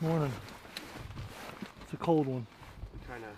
Morning. It's a cold one. We kind of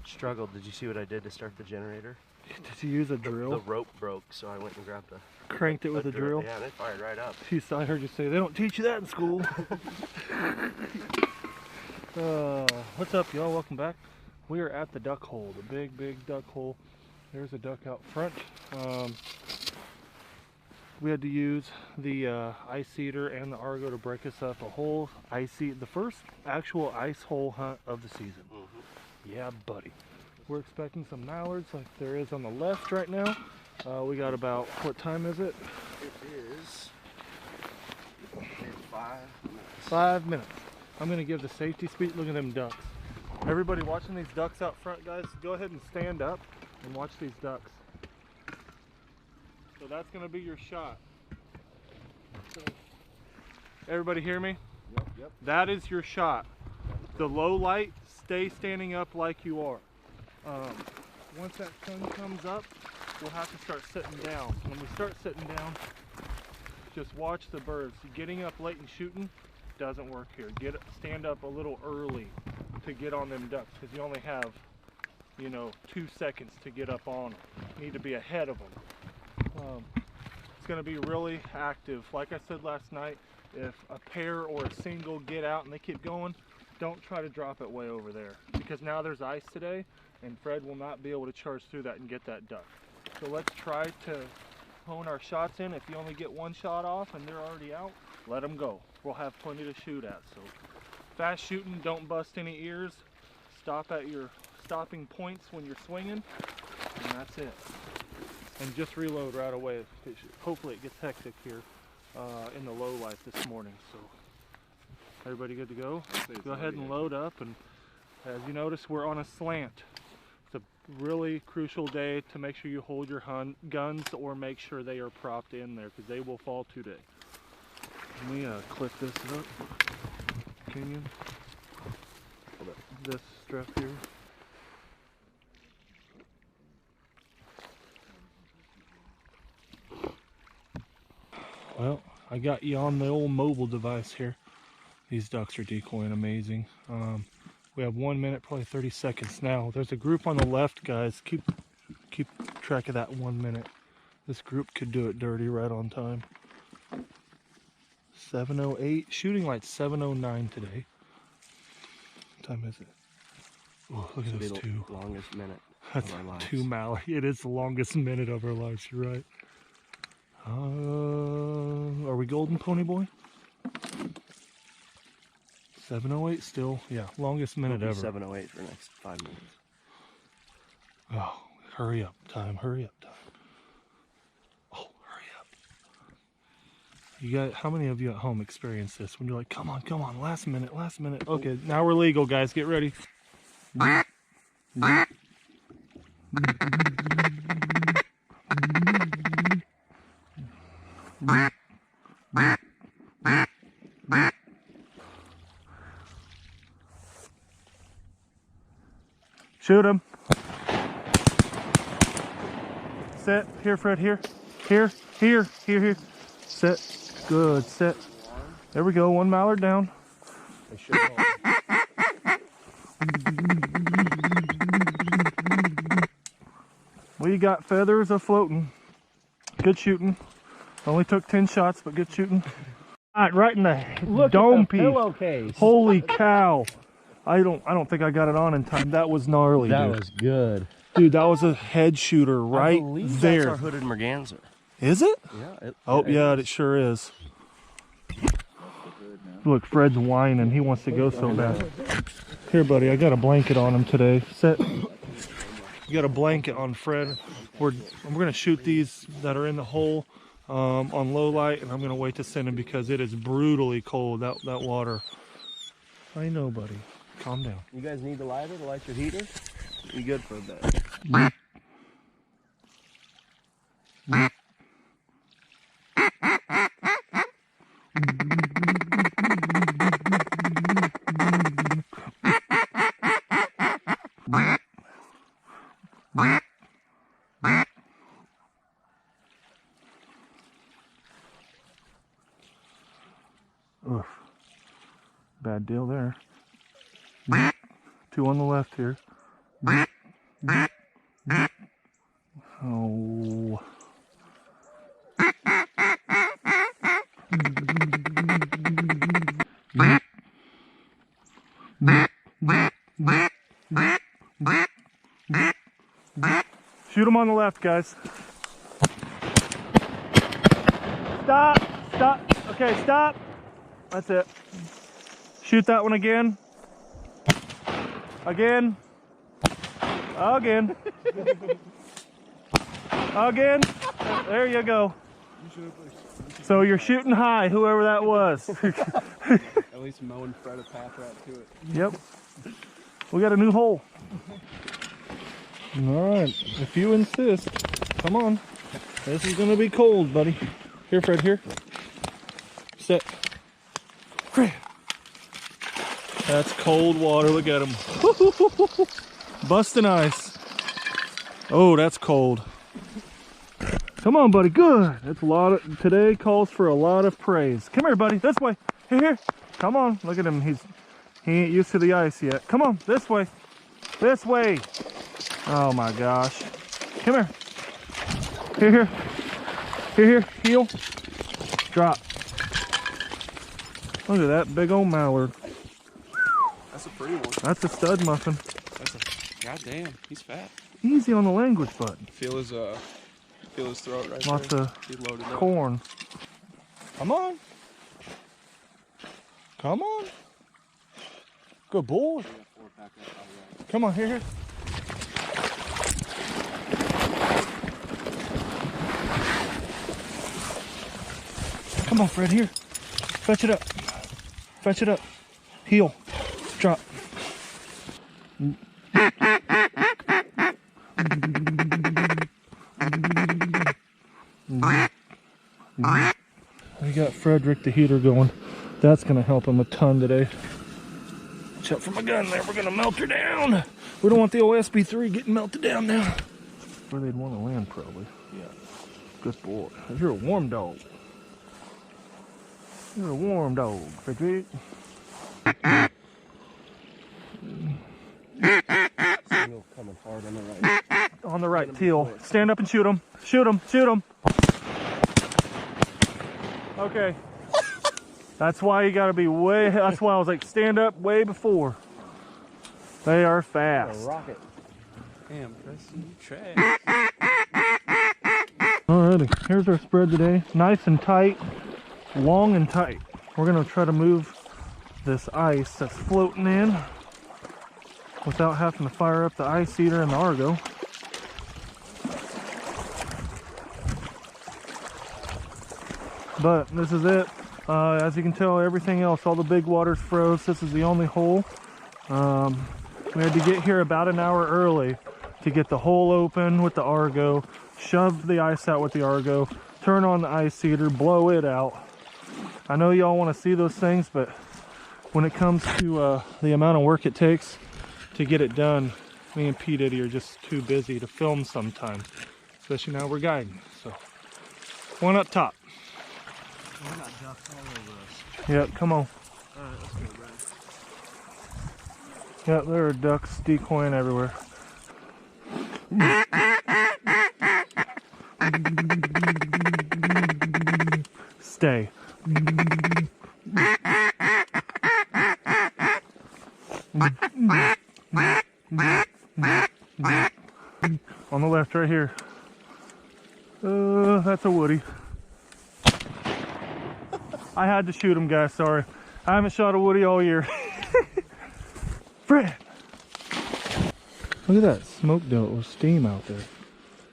struggled. Did you see what I did to start the generator? Did you use a drill? The rope broke, so I went and grabbed cranked it with a drill? Yeah, and it fired right up. Jeez, I heard you say they don't teach you that in school. What's up, y'all? Welcome back. We are at the duck hole, the big duck hole. There's a duck out front. We had to use the ice seeder and the Argo to break us up a whole the first actual ice hole hunt of the season. Yeah, buddy. We're expecting some mallards like there is on the left right now. We got about, what time is it? It is 5 minutes. 5 minutes. I'm gonna give the safety speed. Look at them ducks. Everybody watching these ducks out front, guys, go ahead and stand up and watch these ducks. So that's gonna be your shot. So, everybody hear me? Yep. That is your shot. The low light, stay standing up like you are. Once that sun comes up, we'll have to start sitting down. When we start sitting down, just watch the birds. Getting up late and shooting doesn't work here. Stand up a little early to get on them ducks, because you only have, 2 seconds to get up on them. You need to be ahead of them. It's going to be really active. Like I said last night, if a pair or a single get out and they keep going, don't try to drop it way over there, because now there's ice today and Fred will not be able to charge through that and get that duck. So let's try to hone our shots in. If you only get one shot off and they're already out, let them go. We'll have plenty to shoot at. So fast shooting, don't bust any ears. Stop at your stopping points when you're swinging, and that's it. And just reload right away. Hopefully it gets hectic here in the low light this morning. So everybody good to go? Go ahead and load up, and as you notice, we're on a slant. It's a really crucial day to make sure you hold your guns or make sure they are propped in there, because they will fall today. Let me clip this up. Can you? This strap here. Well, I got you on the old mobile device here. These ducks are decoying amazing. We have 1 minute, probably 30 seconds now. There's a group on the left, guys. Keep track of that 1 minute. This group could do it dirty right on time. 7:08. Shooting light 7:09 today. What time is it? Oh, look at those two. Longest minute. That's of our lives. 2 mallard. It is the longest minute of our lives. You're right. Are we golden, pony boy? 7:08 still. Yeah, longest minute ever. 7:08 for the next 5 minutes. Oh, hurry up, time. Hurry up, time. Oh, hurry up. You got, how many of you at home experience this when you're like, come on, last minute. Okay, now we're legal, guys. Get ready. Shoot him. Sit. Here, Fred. Here. Sit. Good. Sit. There we go. One mallard down. We got feathers a-floating. Good shooting. Only took 10 shots, but good shooting. Right in the dome piece. Pillowcase. Holy cow. I don't think I got it on in time. That was gnarly, That dude. was good. Dude, that was a head shooter right I believe there. That's our hooded merganser. Is it? Yeah. It sure is. Look, Fred's whining. He wants to go so bad. Here, buddy, I got a blanket on him today. Sit. You got a blanket on Fred. We're going to shoot these that are in the hole on low light, and I'm going to wait to send him because it is brutally cold, that water. I know, buddy. Calm down. You guys need the lighter to light your heater? You good for a bit. Bad deal there. 2 on the left here. Oh. Shoot him on the left, guys. Stop! Stop! Okay, stop! That's it. Shoot that one again. Again. Again. Again. There you go. So you're shooting high, whoever that was. At least mowing Fred a path right to it. Yep. We got a new hole. Alright, if you insist. Come on. This is gonna be cold, buddy. Here, Fred, here. Sit. Fred. That's cold water. Look at him. Busting ice. Oh, that's cold. Come on, buddy. Good. That's a lot of, today calls for a lot of praise. Come here, buddy. This way. Here, here. Come on. Look at him. He ain't used to the ice yet. Come on. This way. This way. Oh my gosh. Come here. Here, here. Here, here. Heel. Drop. Look at that big old mallard. That's a pretty one. That's a stud muffin. That's a goddamn. He's fat. Easy on the language button. Feel his throat right Lots there. of He's loaded up. corn. Come on. Come on. Good boy. Come on, here, here. Come on, Fred, here. Fetch it up. Fetch it up. Heel. Drop. We got Frederick the heater going. That's going to help him a ton today. Watch out for my gun there. We're going to melt her down. We don't want the OSB3 getting melted down now. Where they'd want to land, probably. Yeah. Good boy. You're a warm dog. You're a warm dog, Frederick. Teal coming hard on the right. On the right, Teal. Stand up and shoot him. Shoot him. Shoot him. Okay. That's why you gotta be way, that's why I was like, stand up way before. They are fast. Rocket. Damn, Chris, you trash. Alrighty, here's our spread today. Nice and tight, long and tight. We're gonna try to move this ice that's floating in without having to fire up the ice eater and the Argo. But this is it. As you can tell, everything else, all the big waters froze. This is the only hole. We had to get here about an hour early to get the hole open with the Argo, shove the ice out with the Argo, turn on the ice heater, blow it out. I know y'all want to see those things, but when it comes to the amount of work it takes to get it done, me and P. Diddy are just too busy to film sometimes, especially now we're guiding. So, one up top. We got ducks all over us. Yep, come on. Alright, let's go, Brad. Yep, there are ducks decoying everywhere. Stay. On the left, right here. That's a woody. I had to shoot him, guys, sorry. I haven't shot a woody all year. Fred! Look at that smoke duct with steam out there.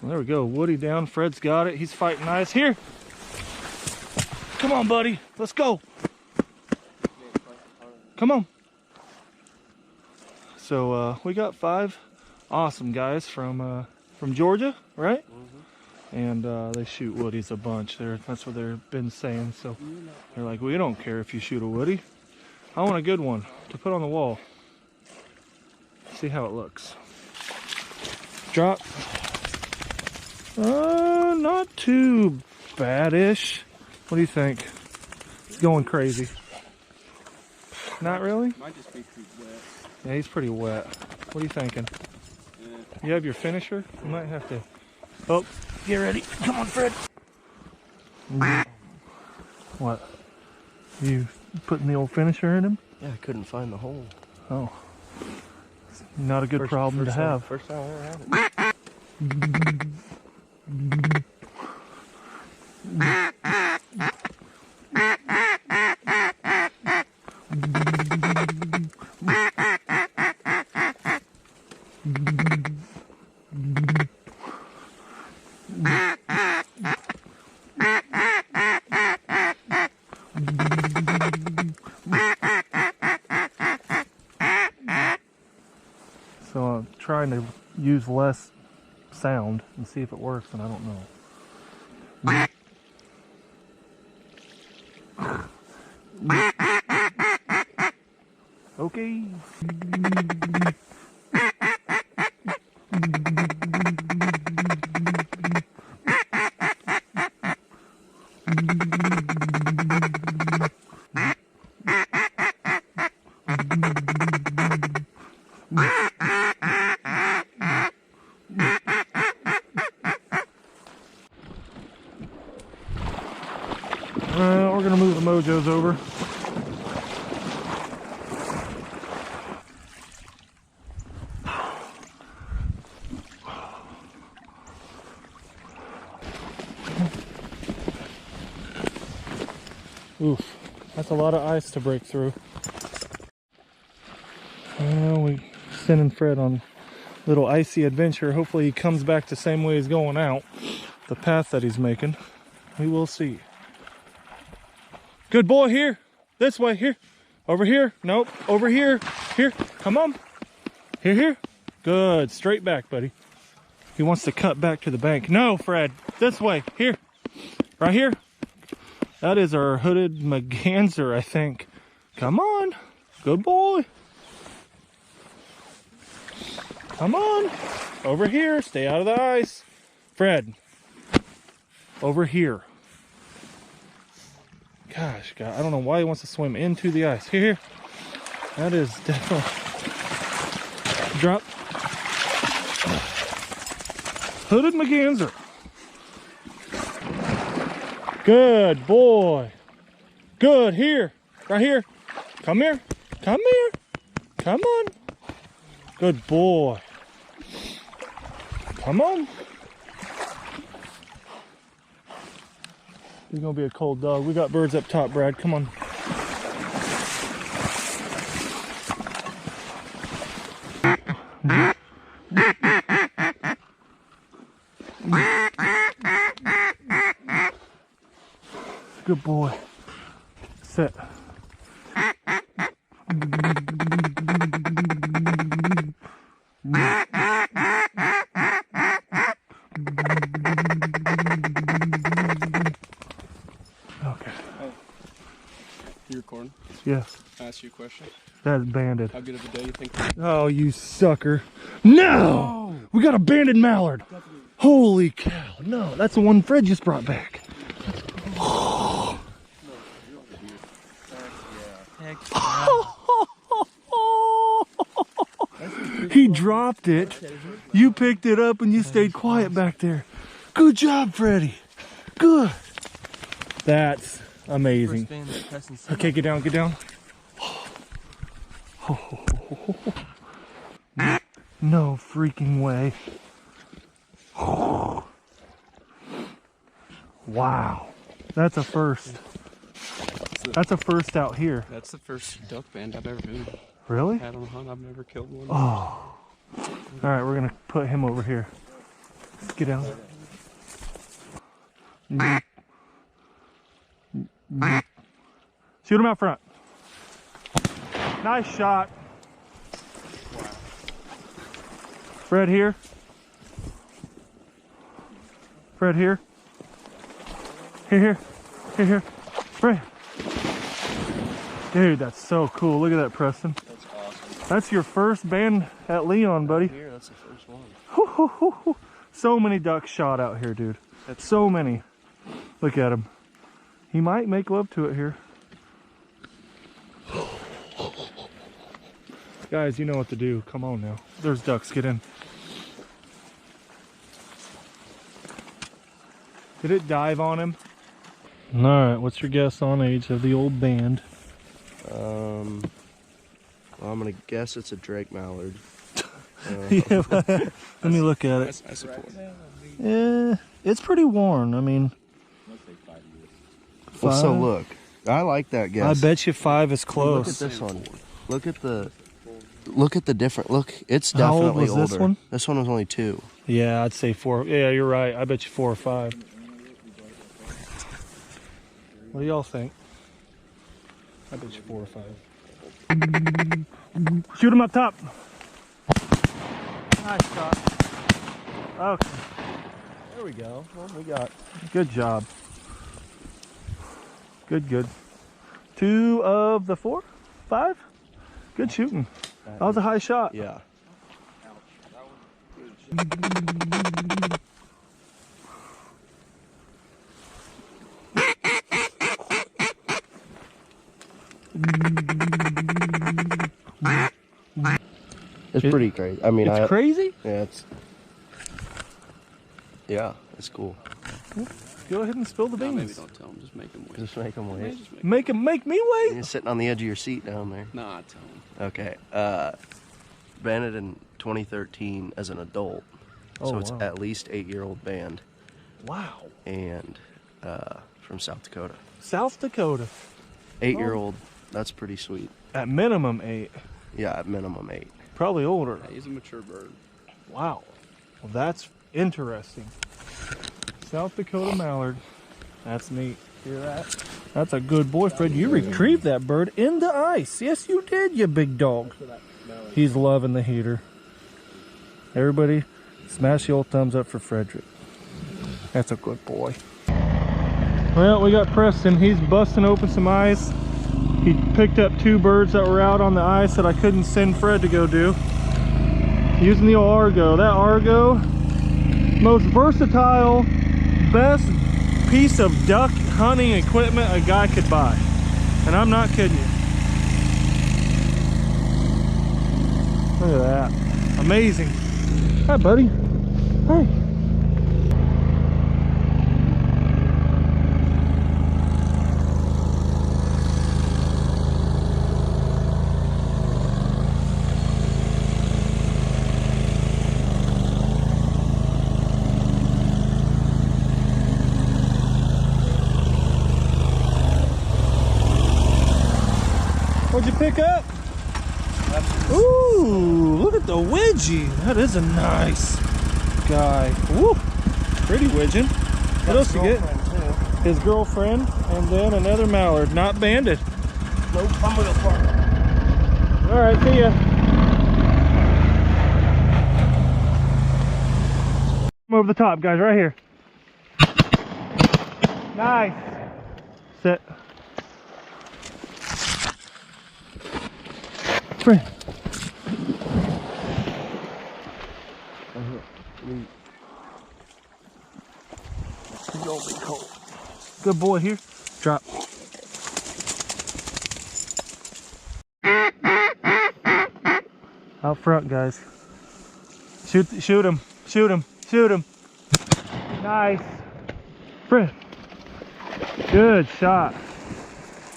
Well, there we go, woody down, Fred's got it, he's fighting nice. Here! Come on, buddy, let's go! Come on! So, we got 5 awesome guys from Georgia, right? And they shoot woodies a bunch. That's what they've been saying. So they're like, we don't care if you shoot a woody. I want a good one to put on the wall. See how it looks. Drop. Not too bad-ish. What do you think? It's going crazy. Not really? Might just be too wet. Yeah, he's pretty wet. What are you thinking? Yeah. You have your finisher? You might have to. Oh, get ready. Come on, Fred. What? You putting the old finisher in him? Yeah, I couldn't find the hole. Oh. Not a good problem to have. First time I ever had it. So I'm trying to use less sound and see if it works, and I don't know. Okay. We're gonna move the mojos over. Oof, that's a lot of ice to break through. We sending Fred on a little icy adventure. Hopefully he comes back the same way he's going out, the path that he's making. We will see. Good boy, here. This way, here. Over here. Nope. Over here. Here. Come on. Here, here. Good. Straight back, buddy. He wants to cut back to the bank. No, Fred. This way. Here. Right here. That is our hooded merganser, I think. Come on. Good boy. Come on. Over here. Stay out of the ice. Fred. Over here. Gosh, God, I don't know why he wants to swim into the ice. Here, here. That is definitely... Drop. Hooded merganser. Good boy. Good, here. Right here. Come here. Come here. Come on. Good boy. Come on. He's gonna be a cold dog. We got birds up top, Brad. Come on. Good boy. Sit. Okay. Hey, you recording? Yes. Can I ask you a question? That's banded. How good of a day you think? Oh, you sucker. No! We got a banded mallard. Holy cow. No, that's the one Fred just brought back. He dropped it. You picked it up and you stayed quiet back there. Good job, Freddie. Good. That's amazing. Okay, get down, get down. No freaking way. Wow. That's a first. That's a first out here. That's the first duck band I've ever been. Really? Had on a hunt. I've never killed one. Oh. All right, we're gonna put him over here. Get down. Shoot him out front. Nice shot. Fred here. Fred here. Here, here. Here, here. Fred. Dude, that's so cool. Look at that, Preston. That's awesome. That's your first band at Leon, buddy. Here, that's the first one. Hoo, hoo, hoo, hoo. So many ducks shot out here, dude. That's so many. Look at him. He might make love to it here. Guys, you know what to do. Come on now. There's ducks. Get in. Did it dive on him? Alright, what's your guess on age of the old band? Well, I'm gonna guess it's a Drake mallard. Yeah, let me look at it. I support. Yeah, it's pretty worn. I mean, Well, so 5? look, I like that guess. I bet you 5 is close. Look at this one. Look at the different. Look, it's How old definitely was older. this one? This one was only 2. Yeah, I'd say 4. Yeah, you're right. I bet you 4 or 5. What do y'all think? I bet you 4 or 5. Shoot him up top. Nice shot. Okay. There we go. Well, we got. Good job. Good, good. 2 of the 4? 5? Good shooting. That was a high shot. Yeah. It's pretty crazy. I mean, It's crazy? Yeah, it's cool. Go ahead and spill the beans. Maybe don't tell him. Just make him wait. Just make them wait. Make me wait. You're sitting on the edge of your seat down there. Nah, tell him. Okay. Banded in 2013 as an adult. Oh, So it's wow. at least 8-year-old band. Wow. And from South Dakota. South Dakota. 8-year-old. That's pretty sweet. At minimum 8. Yeah, at minimum 8. Probably older. Yeah, he's a mature bird. Wow. Well, that's interesting. South Dakota mallard. That's neat. Hear that? That's a good boy, Fred. You retrieved that bird in the ice. Yes, you did, you big dog. He's loving the heater. Everybody, smash the old thumbs up for Frederick. That's a good boy. Well, we got Preston. He's busting open some ice. He picked up 2 birds that were out on the ice that I couldn't send Fred to go do. Using the old Argo. That Argo, most versatile, best piece of duck hunting equipment a guy could buy. And I'm not kidding you. Look at that. Amazing. Hi, buddy. Hi. What'd you pick up? Ooh, look at the wedgie. That is a nice guy. Woo, pretty widgeon. What else you get? His girlfriend, and then another mallard, not banded. Nope, I'm gonna park. All right, see ya. Come over the top, guys, right here. Nice. Sit. Fred. Good boy here. Drop. Out front, guys. Shoot him. Shoot him. Shoot him. Nice. Fred. Good shot.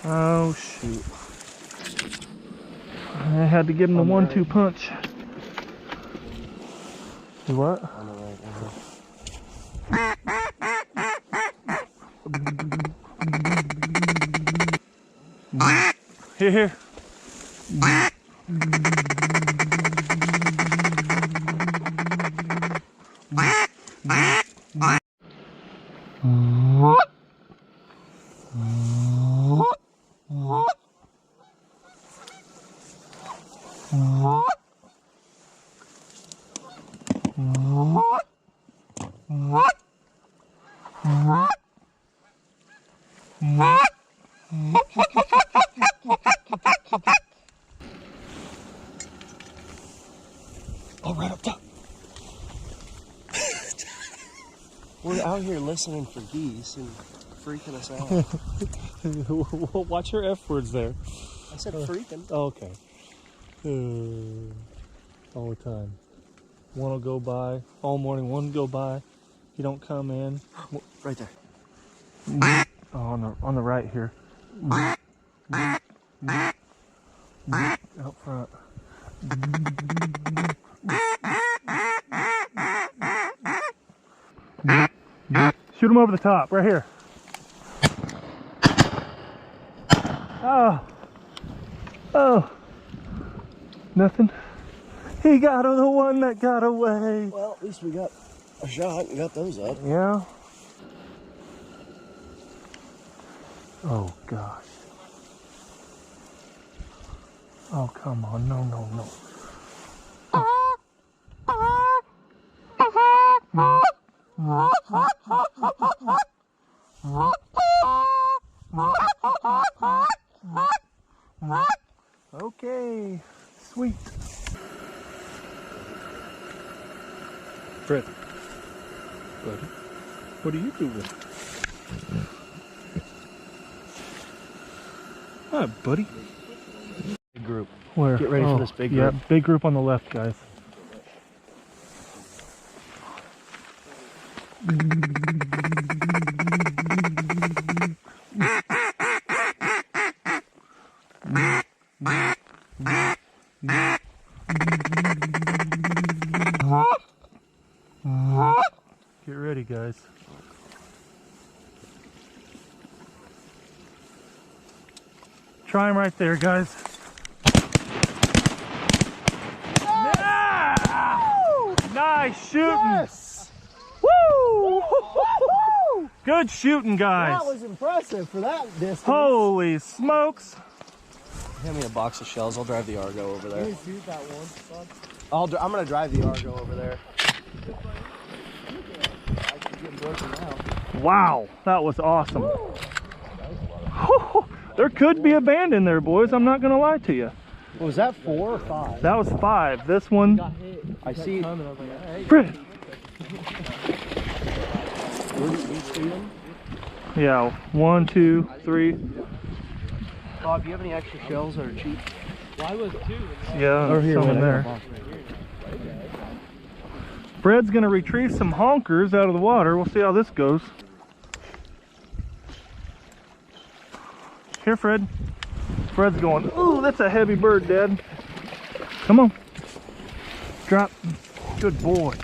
Oh, shoot. I had to give him the 1-2 punch. Do what? On the right, Here, here. Oh, right up top. We're out here listening for geese and freaking us out. Watch your F words there. I said freaking. Oh, okay. All the time. One will go by all morning. One will go by. You don't come in. Right there. Oh, on the right here. Out front. Shoot him over the top, right here. Oh. Oh. Nothing. He got the one that got away. Well, at least we got a shot. We got those up. Yeah. Oh gosh. Oh, come on. No, no, no. Okay, sweet. Fred, buddy, what are you doing? Hi, buddy. Big group. Where? Get ready for this big group. Yeah, big group on the left, guys. Get ready, guys. Try him right there, guys. Yeah! Nice shooting. Yes! Woo! Good shooting, guys. That was impressive for that distance. Holy smokes. Hand me a box of shells. I'll drive the Argo over there. Shoot that one. I'm gonna drive the Argo over there. Wow, that was awesome. There could be a band in there, boys. I'm not gonna lie to you. What was that, 4 or 5? That was 5. This one, I see. Fred. Bob, Yeah, 1, 2, 3. do you have any extra shells that are cheap? Why was 2? Yeah, Over here, some wait, in I got a there. box. Fred's gonna retrieve some honkers out of the water. We'll see how this goes. Here, Fred. Fred's going, ooh, that's a heavy bird, Dad. Come on. Drop. Good boy.